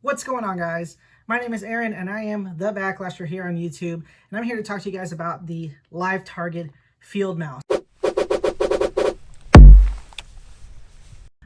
What's going on, guys? My name is Aaron and I am the Backlasher here on YouTube, and I'm here to talk to you guys about the LIVETARGET field mouse.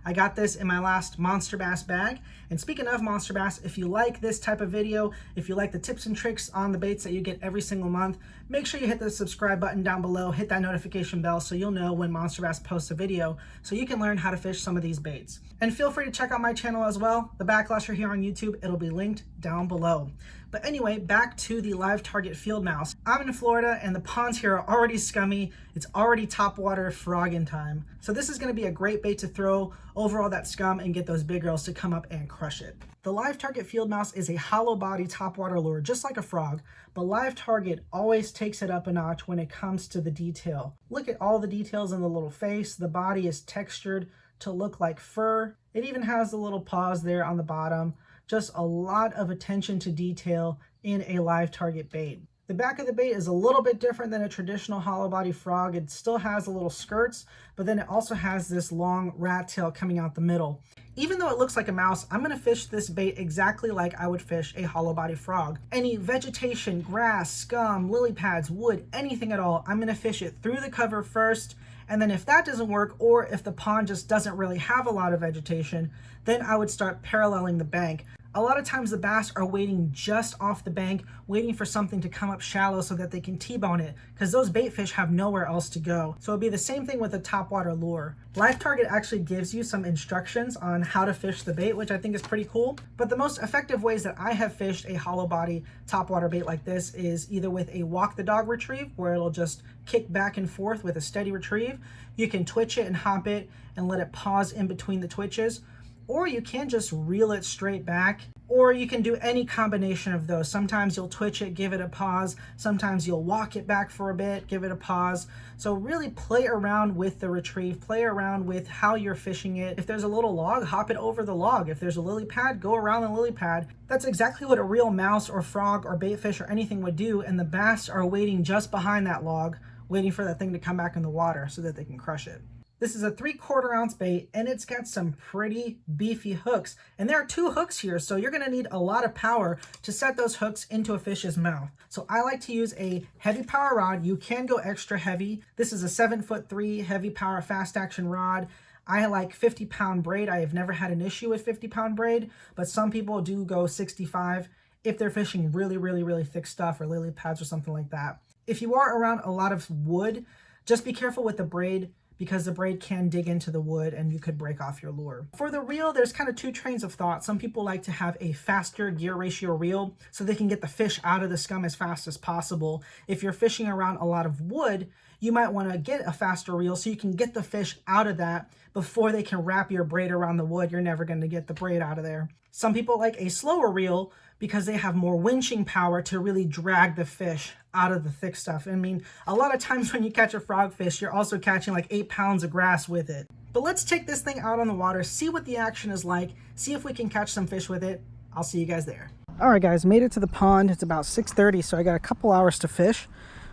I got this in my last Monster Bass bag. And speaking of Monster Bass, if you like this type of video, if you like the tips and tricks on the baits that you get every single month, make sure you hit the subscribe button down below, hit that notification bell so you'll know when Monster Bass posts a video so you can learn how to fish some of these baits. And feel free to check out my channel as well, The Backlasher here on YouTube. It'll be linked down below. But anyway, back to the LIVETARGET field mouse. I'm in Florida and the ponds here are already scummy. It's already topwater frogging time. So this is going to be a great bait to throw over all that scum and get those big girls to come up and crush it. The LIVETARGET field mouse is a hollow body topwater lure, just like a frog, but LIVETARGET always takes it up a notch when it comes to the detail. Look at all the details in the little face. The body is textured to look like fur. It even has the little paws there on the bottom. Just a lot of attention to detail in a LIVETARGET bait. The back of the bait is a little bit different than a traditional hollow body frog. It still has the little skirts, but then it also has this long rat tail coming out the middle. Even though it looks like a mouse, I'm going to fish this bait exactly like I would fish a hollow body frog. Any vegetation, grass, scum, lily pads, wood, anything at all, I'm going to fish it through the cover first. And then if that doesn't work, or if the pond just doesn't really have a lot of vegetation, then I would start paralleling the bank. A lot of times the bass are waiting just off the bank, waiting for something to come up shallow so that they can T-bone it, because those bait fish have nowhere else to go. So it'd be the same thing with a topwater lure. LIVETARGET actually gives you some instructions on how to fish the bait, which I think is pretty cool. But the most effective ways that I have fished a hollow body topwater bait like this is either with a walk the dog retrieve, where it'll just kick back and forth with a steady retrieve. You can twitch it and hop it and let it pause in between the twitches. Or you can just reel it straight back, or you can do any combination of those. Sometimes you'll twitch it, give it a pause. Sometimes you'll walk it back for a bit, give it a pause. So really play around with the retrieve, play around with how you're fishing it. If there's a little log, hop it over the log. If there's a lily pad, go around the lily pad. That's exactly what a real mouse or frog or bait fish or anything would do, and the bass are waiting just behind that log, waiting for that thing to come back in the water so that they can crush it. This is a 3/4 ounce bait, and it's got some pretty beefy hooks. And there are 2 hooks here, so you're gonna need a lot of power to set those hooks into a fish's mouth. So I like to use a heavy power rod. You can go extra heavy. This is a 7'3" heavy power fast action rod. I like 50-pound braid. I have never had an issue with 50-pound braid, but some people do go 65 if they're fishing really thick stuff or lily pads or something like that. If you are around a lot of wood, just be careful with the braid, because the braid can dig into the wood and you could break off your lure. For the reel, there's kind of 2 trains of thought. Some people like to have a faster gear ratio reel so they can get the fish out of the scum as fast as possible. If you're fishing around a lot of wood, you might want to get a faster reel so you can get the fish out of that before they can wrap your braid around the wood. You're never going to get the braid out of there. Some people like a slower reel because they have more winching power to really drag the fish out of the thick stuff. I mean, a lot of times when you catch a frogfish, you're also catching like 8 pounds of grass with it. But let's take this thing out on the water, see what the action is like, see if we can catch some fish with it. I'll see you guys there. All right, guys, made it to the pond. It's about 6:30, so I got a couple hours to fish.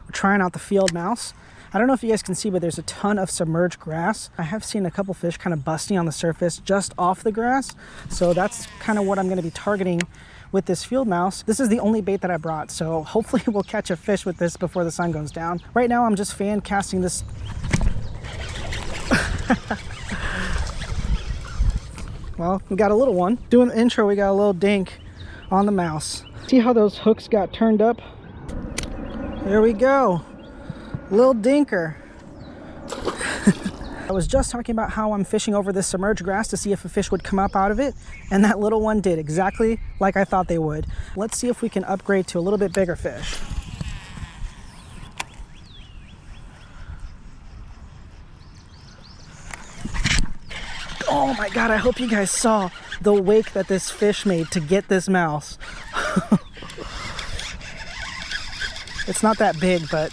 We're trying out the field mouse. I don't know if you guys can see, but there's a ton of submerged grass. I have seen a couple fish kind of busting on the surface just off the grass. So that's kind of what I'm going to be targeting with this field mouse. This is the only bait that I brought, so hopefully we'll catch a fish with this before the sun goes down. Right now I'm just fan casting this. Well, we got a little one. Doing the intro, we got a little dink on the mouse. See how those hooks got turned up? There we go. Little dinker. I was just talking about how I'm fishing over this submerged grass to see if a fish would come up out of it, and that little one did exactly like I thought they would. Let's see if we can upgrade to a little bit bigger fish. Oh my God, I hope you guys saw the wake that this fish made to get this mouse. It's not that big, but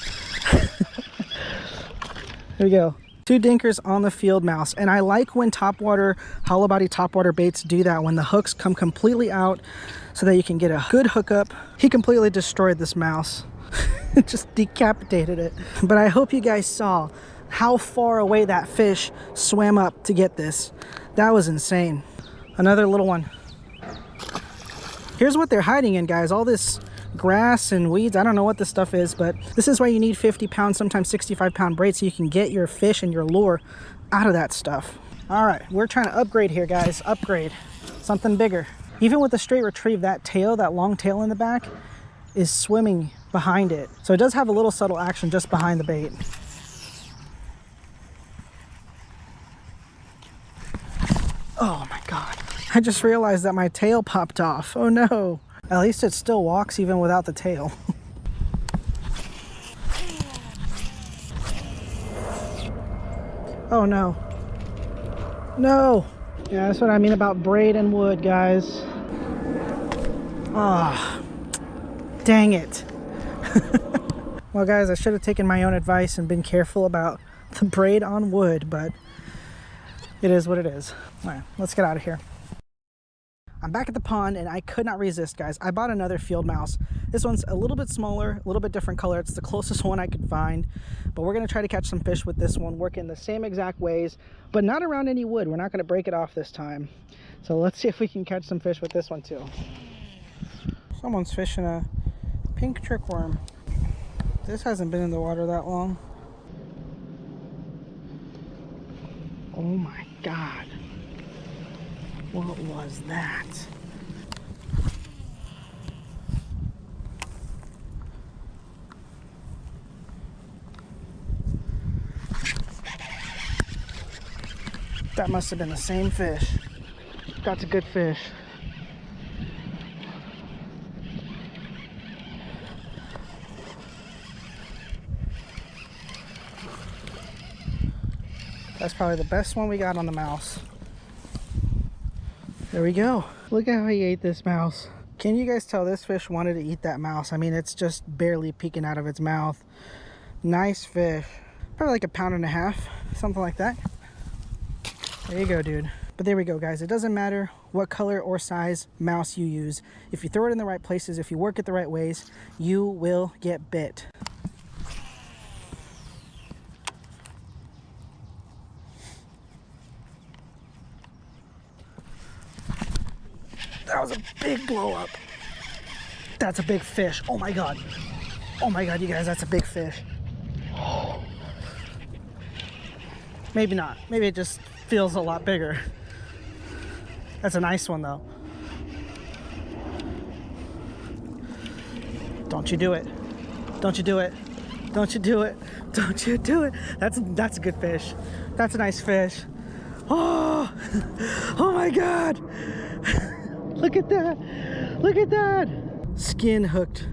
there we go. 2 dinkers on the field mouse, and I like when topwater, hollow body topwater baits do that, when the hooks come completely out so that you can get a good hookup. He completely destroyed this mouse. Just decapitated it. But I hope you guys saw how far away that fish swam up to get this. That was insane. Another little one. Here's what they're hiding in, guys. All this grass and weeds. I don't know what this stuff is, but this is why you need 50-pound, sometimes 65-pound braid, so you can get your fish and your lure out of that stuff. All right, we're trying to upgrade here, guys. Upgrade. Something bigger. Even with the straight retrieve, that tail, that long tail in the back, is swimming behind it. So it does have a little subtle action just behind the bait. Oh my God. I just realized that my tail popped off. Oh no. At least it still walks even without the tail. Oh no. No. Yeah, that's what I mean about braid and wood, guys. Ah, oh, dang it. Well, guys, I should have taken my own advice and been careful about the braid on wood, but it is what it is. All right, let's get out of here. I'm back at the pond and I could not resist, guys. I bought another field mouse. This one's a little bit smaller, a little bit different color. It's the closest one I could find, but we're gonna try to catch some fish with this one, work in the same exact ways, but not around any wood. We're not gonna break it off this time. So let's see if we can catch some fish with this one too. Someone's fishing a pink trickworm. This hasn't been in the water that long. Oh my God. What was that? That must have been the same fish. That's a good fish. That's probably the best one we got on the mouse. There we go. Look at how he ate this mouse. Can you guys tell this fish wanted to eat that mouse? I mean, it's just barely peeking out of its mouth. Nice fish. Probably like 1.5 pounds, something like that. There you go, dude. But there we go, guys. It doesn't matter what color or size mouse you use. If you throw it in the right places, if you work it the right ways, you will get bit. That was a big blow up. That's a big fish. Oh my God. Oh my God, you guys, that's a big fish. Maybe not. Maybe it just feels a lot bigger. That's a nice one though. Don't you do it. Don't you do it. Don't you do it. Don't you do it. That's a good fish. That's a nice fish. Oh, oh my God. Look at that. Look at that. Skin hooked.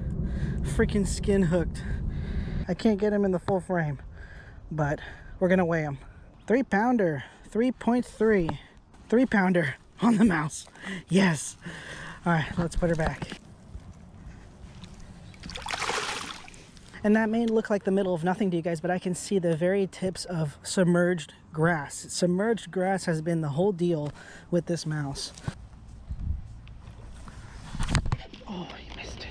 Freaking skin hooked. I can't get him in the full frame, but we're gonna weigh him. 3-pounder, 3.3. 3-pounder on the mouse. Yes. All right, let's put her back. And that may look like the middle of nothing to you guys, but I can see the very tips of submerged grass. Submerged grass has been the whole deal with this mouse. Oh, you missed it.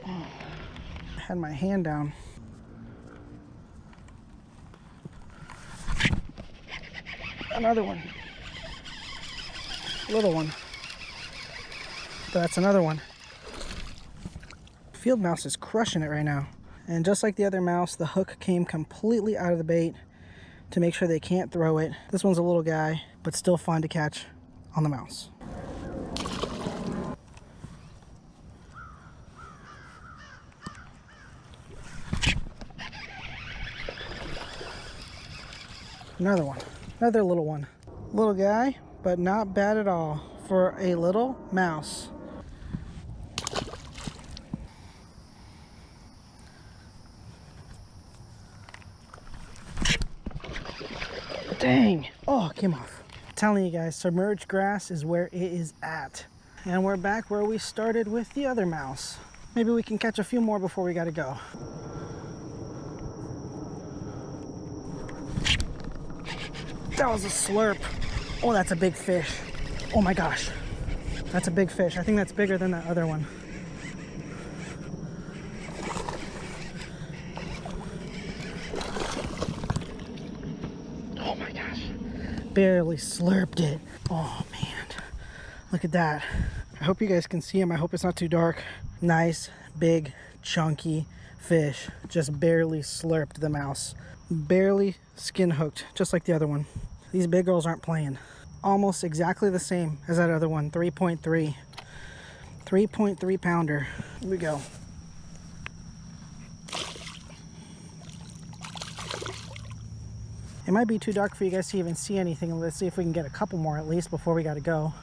Oh, I had my hand down. Another one. Little one. But that's another one. Field mouse is crushing it right now. And just like the other mouse, the hook came completely out of the bait to make sure they can't throw it. This one's a little guy, but still fun to catch on the mouse. Another one. Another little one. Little guy, but not bad at all for a little mouse. Dang. Oh, it came off. I'm telling you guys, submerged grass is where it is at. And we're back where we started with the other mouse. Maybe we can catch a few more before we gotta go. That was a slurp. Oh, that's a big fish. Oh my gosh. That's a big fish. I think that's bigger than that other one. Oh my gosh. Barely slurped it. Oh man, look at that. I hope you guys can see him. I hope it's not too dark. Nice, big, chunky fish. Just barely slurped the mouse. Barely skin hooked, just like the other one. These big girls aren't playing. Almost exactly the same as that other one, 3.3. 3.3 pounder. Here we go. It might be too dark for you guys to even see anything. Let's see if we can get a couple more at least before we gotta go.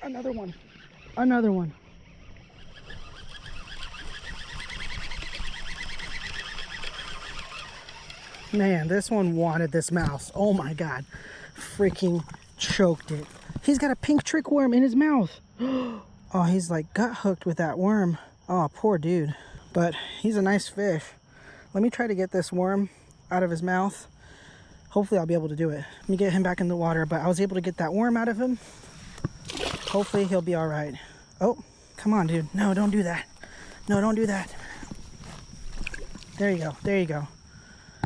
Another one. Another one. Man, this one wanted this mouse. Oh my God. Freaking choked it. He's got a pink trick worm in his mouth. Oh, he's like gut hooked with that worm. Oh, poor dude. But he's a nice fish. Let me try to get this worm out of his mouth. Hopefully I'll be able to do it. Let me get him back in the water, but I was able to get that worm out of him. Hopefully he'll be all right. Oh, come on, dude. No, don't do that. No, don't do that. There you go. There you go.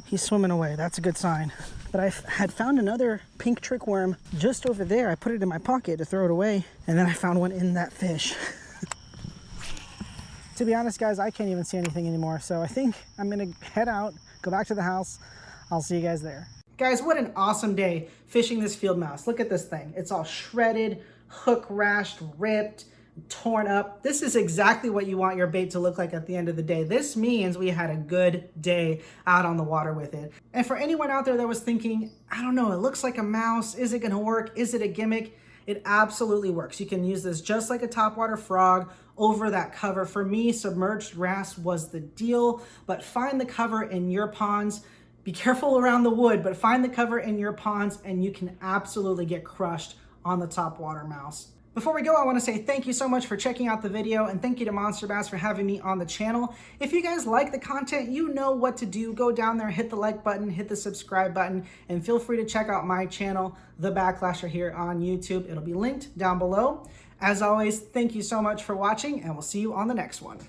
He's swimming away. That's a good sign. But I had found another pink trick worm just over there. I put it in my pocket to throw it away, and then I found one in that fish. To be honest, guys, I can't even see anything anymore. So I think I'm gonna head out, go back to the house. I'll see you guys there. Guys, what an awesome day fishing this field mouse. Look at this thing. It's all shredded, hook rashed, ripped, torn up. This is exactly what you want your bait to look like at the end of the day. This means we had a good day out on the water with it. And for anyone out there that was thinking, I don't know, it looks like a mouse. Is it gonna work? Is it a gimmick? It absolutely works. You can use this just like a topwater frog over that cover. For me, submerged wrasse was the deal, but find the cover in your ponds. Be careful around the wood, but find the cover in your ponds and you can absolutely get crushed on the topwater mouse. Before we go, I want to say thank you so much for checking out the video, and thank you to Monster Bass for having me on the channel. If you guys like the content, you know what to do. Go down there, hit the like button, hit the subscribe button, and feel free to check out my channel, The Backlasher, here on YouTube. It'll be linked down below. As always, thank you so much for watching, and we'll see you on the next one.